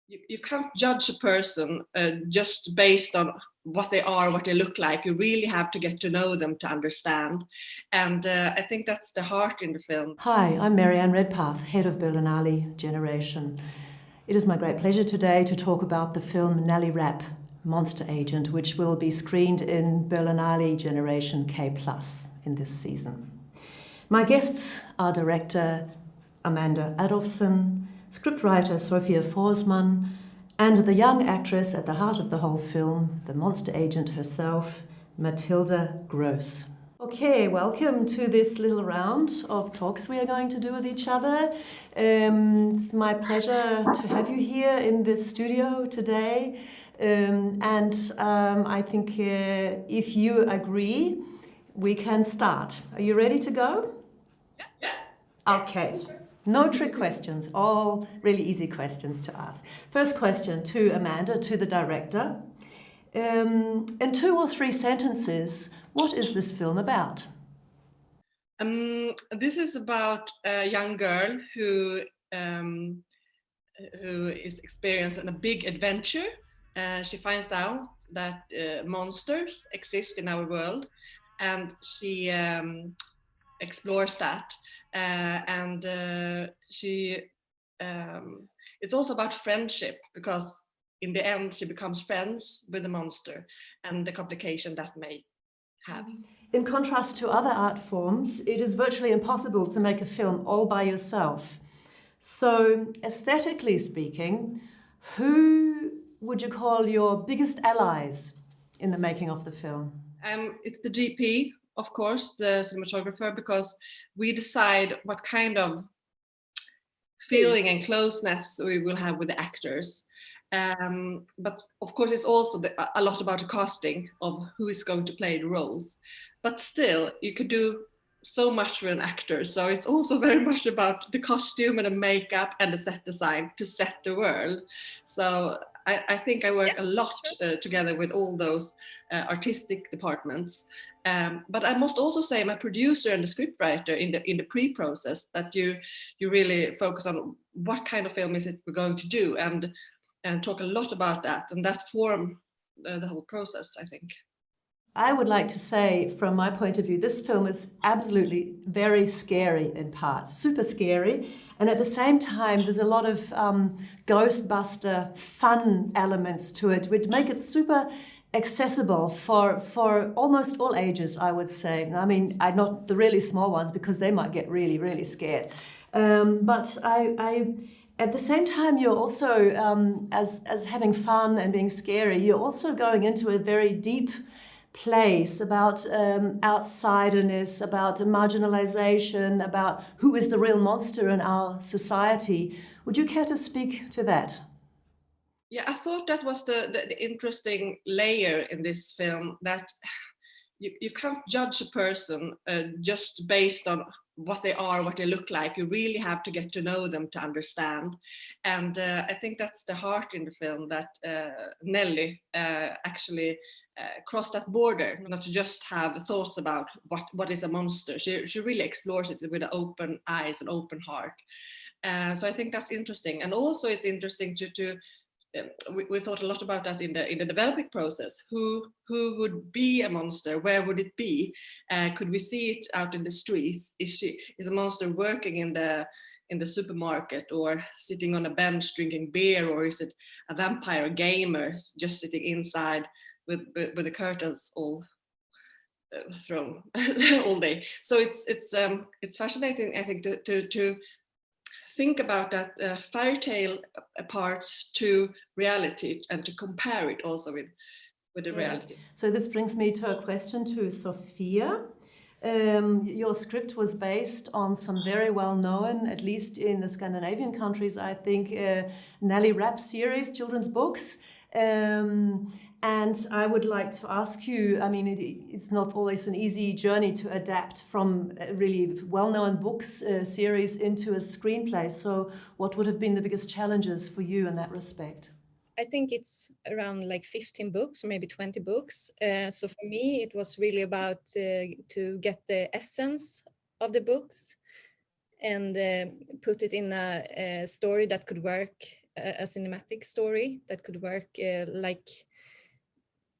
you can't judge a person just based on what they are, what they look like. You really have to get to know them to understand. And I think that's the heart in the film. Hi, I'm Maryanne Redpath, head of Berlinale Generation. It is my great pleasure today to talk about the film Nelly Rapp, Monsteragentin, which will be screened in Berlinale Generation K+ in this season. My guests are director Adolfsson, scriptwriter Sofie Forsman, and the young actress at the heart of the whole film, the monster agent herself, Matilda Gross. Okay, welcome to this little round of talks we are going to do with each other. It's my pleasure to have you here in this studio today. I think if you agree, we can start. Are you ready to go? Yeah. Okay. No trick questions, all really easy questions to ask. First question to Amanda, to the director. In 2 or 3 sentences, what is this film about? This is about a young girl who is experiencing a big adventure. She finds out that monsters exist in our world, and she explores that. It's also about friendship, because in the end she becomes friends with the monster and the complication that may have. In contrast to other art forms, it is virtually impossible to make a film all by yourself. So, aesthetically speaking, who would you call your biggest allies in the making of the film? It's the DP, of course, the cinematographer, because we decide what kind of feeling and closeness we will have with the actors. But of course, it's also a lot about the casting of who is going to play the roles. But still, you could do so much with an actor. So it's also very much about the costume and the makeup and the set design to set the world. So I think I work a lot together with all those artistic departments. But I must also say, my producer and the scriptwriter in the pre-process, that you really focus on what kind of film is it we're going to do, and talk a lot about that, and that form the whole process, I think. I would like to say, from my point of view, this film is absolutely very scary in parts, super scary. And at the same time, there's a lot of Ghostbuster fun elements to it, which make it super accessible for almost all ages, I would say. I mean, not the really small ones, because they might get really, really scared. But at the same time, you're also, as having fun and being scary, you're also going into a very deep place about outsiderness, about marginalization, about who is the real monster in our society. Would you care to speak to that? Yeah, I thought that was the interesting layer in this film, that you can't judge a person just based on what they are, what they look like. You really have to get to know them to understand. And I think that's the heart in the film, that Nelly actually crossed that border, not to just have thoughts about what is a monster. She really explores it with open eyes and open heart. So I think that's interesting. And also it's interesting to we thought a lot about that in the developing process. Who would be a monster? Where would it be? Could we see it out in the streets? Is a monster working in the supermarket, or sitting on a bench drinking beer, or is it a vampire gamer just sitting inside with the curtains all thrown all day? So it's fascinating, I think, to think about that fairy tale part to reality, and to compare it also with the reality. So this brings me to a question to Sofie. Your script was based on some very well-known, at least in the Scandinavian countries, I think, Nelly Rapp series, children's books. And I would like to ask you, I mean, it's not always an easy journey to adapt from really well-known books series into a screenplay. So what would have been the biggest challenges for you in that respect? I think it's around like 15 books, or maybe 20 books. So for me, it was really about to get the essence of the books and put it in a story that could work a cinematic story that could work like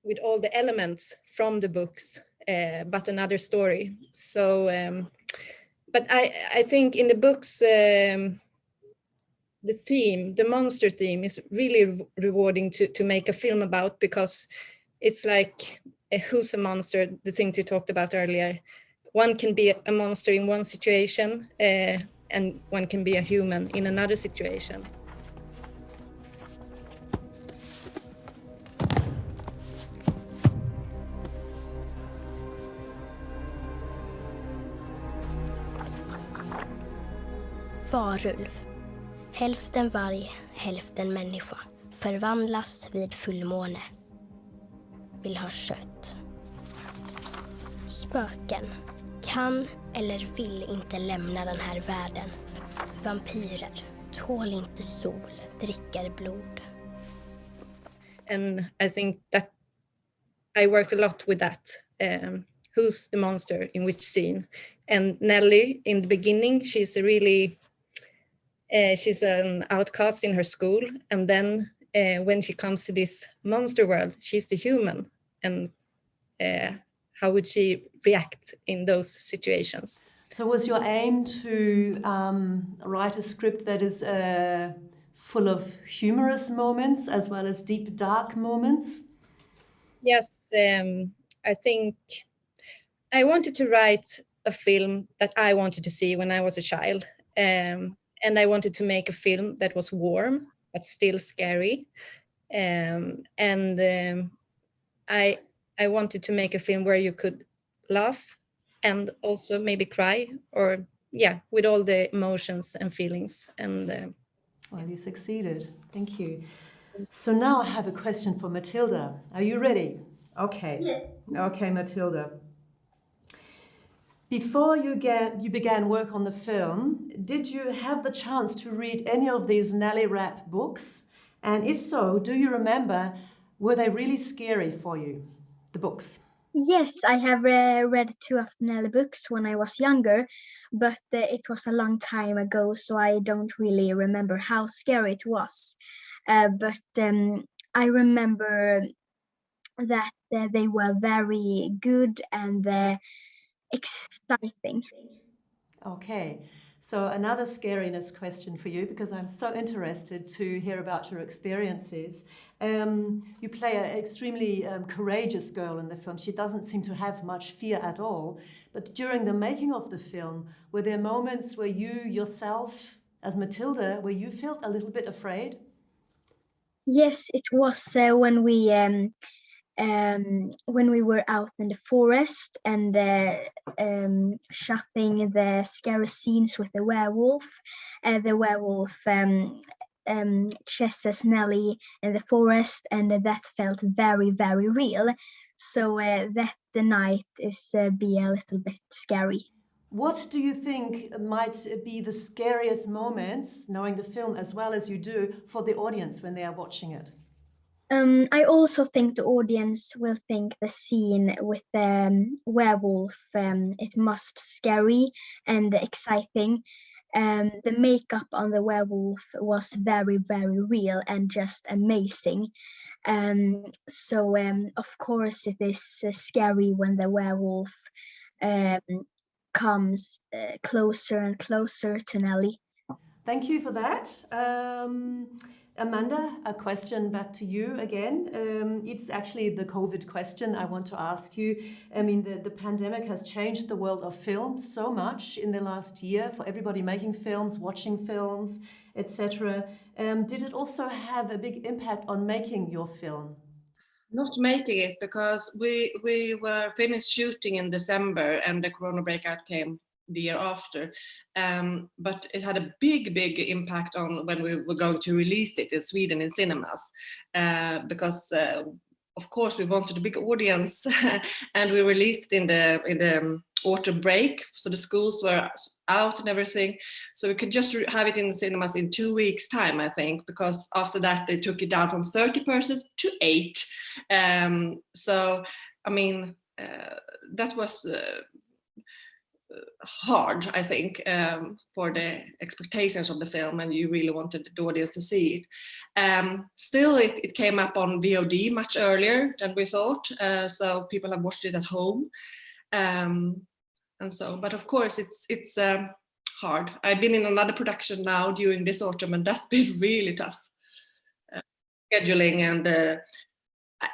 with all the elements from the books, but another story. So, but I think in the books, the monster theme is really rewarding to make a film about, because it's like who's a monster, the thing you talked about earlier. One can be a monster in one situation, and one can be a human in another situation. Varulv. Hälften varg, hälften människa. Förvandlas vid fullmåne. Vill ha kött. Spöken. Kan eller vill inte lämna den här världen. Vampyrer. Tål inte sol. Dricker blod. And I think that I worked a lot with that. Who's the monster in which scene? And Nelly, in the beginning, she's an outcast in her school, and then when she comes to this monster world, she's the human. And how would she react in those situations? So was your aim to write a script that is full of humorous moments as well as deep, dark moments? Yes, I think I wanted to write a film that I wanted to see when I was a child. And I wanted to make a film that was warm, but still scary. I wanted to make a film where you could laugh and also maybe cry, or with all the emotions and feelings. And well, you succeeded. Thank you. So now I have a question for Matilda. Are you ready? Okay. Yes. Okay, Matilda. Before you began work on the film, did you have the chance to read any of these Nelly Rapp books? And if so, do you remember, were they really scary for you, the books? Yes, I have read 2 of the Nelly books when I was younger, but it was a long time ago, so I don't really remember how scary it was. But I remember that they were very good and exciting. Okay, so another scariness question for you, because I'm so interested to hear about your experiences. You play an extremely courageous girl in the film. She doesn't seem to have much fear at all. But during the making of the film, were there moments where you yourself, as Matilda, where you felt a little bit afraid? Yes, it was when we were out in the forest and shooting the scary scenes with the werewolf. The werewolf chases Nelly in the forest, and that felt very, very real. So that the night is be a little bit scary. What do you think might be the scariest moments, knowing the film as well as you do, for the audience when they are watching it? I also think the audience will think the scene with the werewolf, it must scary and exciting. The makeup on the werewolf was very, very real and just amazing. So of course it is scary when the werewolf comes closer and closer to Nelly. Thank you for that. Amanda, a question back to you again. It's actually the COVID question I want to ask you. I mean, the pandemic has changed the world of film so much in the last year for everybody making films, watching films, etc. Did it also have a big impact on making your film? Not making it, because we were finished shooting in December and the corona breakout came the year after. But it had a big impact on when we were going to release it in Sweden in cinemas, because of course we wanted a big audience and we released it in the autumn break, so the schools were out and everything, so we could just have it in the cinemas in 2 weeks time, I think, because after that they took it down from 30 persons to 8. So I mean, that was hard, I think, for the expectations of the film, and you really wanted the audience to see it. Still, it came up on VOD much earlier than we thought, so people have watched it at home. And so, but of course, it's hard. I've been in another production now during this autumn, and that's been really tough. Scheduling and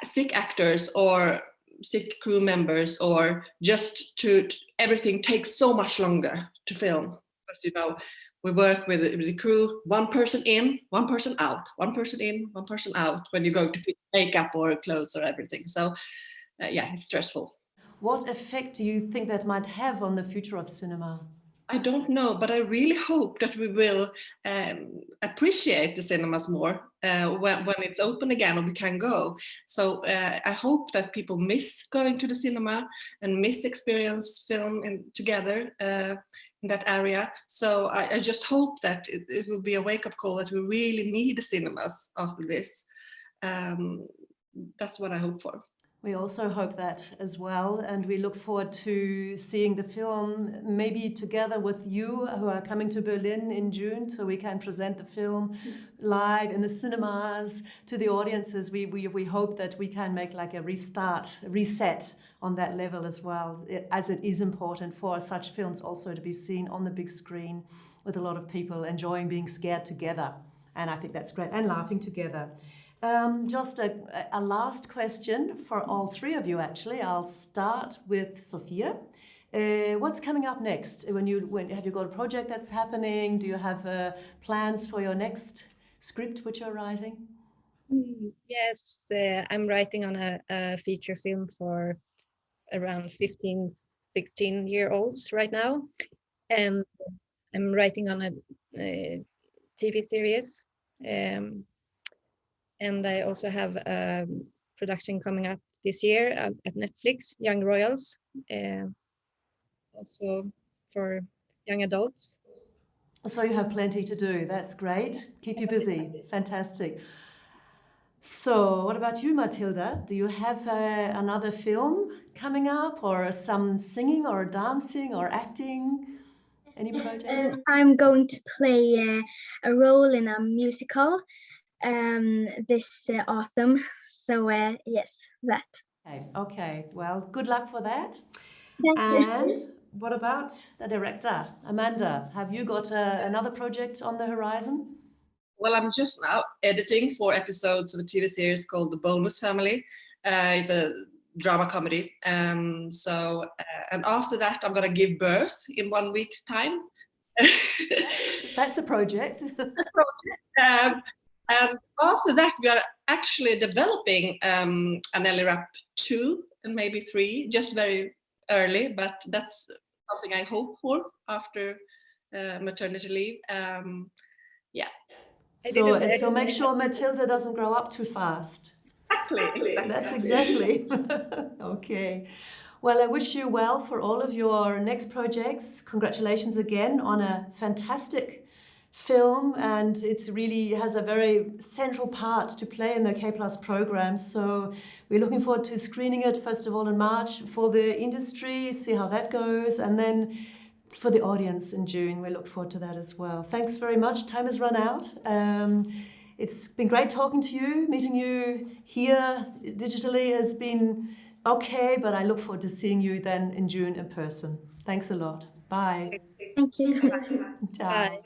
sick actors or sick crew members, or just to everything takes so much longer to film. Because, you know, we work with the crew, one person in, one person out, one person in, one person out when you're going to fit makeup or clothes or everything. So yeah, it's stressful. What effect do you think that might have on the future of cinema? I don't know, but I really hope that we will appreciate the cinemas more when it's open again and we can go. So I hope that people miss going to the cinema and miss experience film together in that area. So I just hope that it will be a wake-up call that we really need the cinemas after this. That's what I hope for. We also hope that as well, and we look forward to seeing the film maybe together with you who are coming to Berlin in June, so we can present the film live in the cinemas to the audiences. We hope that we can make like a reset on that level as well, as it is important for such films also to be seen on the big screen with a lot of people enjoying being scared together. And I think that's great, and laughing together. Just a last question for all three of you, actually. I'll start with Sofie. What's coming up next? Have you got a project that's happening? Do you have plans for your next script which you're writing? Yes, I'm writing on a feature film for around 15, 16-year-olds right now. And I'm writing on a TV series. And I also have a production coming up this year at Netflix, Young Royals, also for young adults. So you have plenty to do. That's great. Keep you busy. Fantastic. So what about you, Matilda? Do you have another film coming up, or some singing or dancing or acting? Any projects? I'm going to play a role in a musical this autumn. So yes, that. Okay. Well, good luck for that. Thank you. And what about the director, Amanda? Have you got another project on the horizon? Well, I'm just now editing 4 episodes of a TV series called The Bonus Family. It's a drama comedy. And after that, I'm going to give birth in 1 week's time. That's a project. And after that, we are actually developing a Nelly Rapp 2 and maybe 3, just very early, but that's something I hope for after maternity leave. Yeah. So make sure Matilda doesn't grow up too fast. Exactly. That's exactly. Okay. Well, I wish you well for all of your next projects. Congratulations again on a fantastic film, and it really has a very central part to play in the K+ program. So we're looking forward to screening it, first of all, in March for the industry, see how that goes, and then for the audience in June. We look forward to that as well. Thanks very much. Time has run out. It's been great talking to you. Meeting you here digitally has been okay, but I look forward to seeing you then in June in person. Thanks a lot. Bye. Thank you. Ciao. Bye.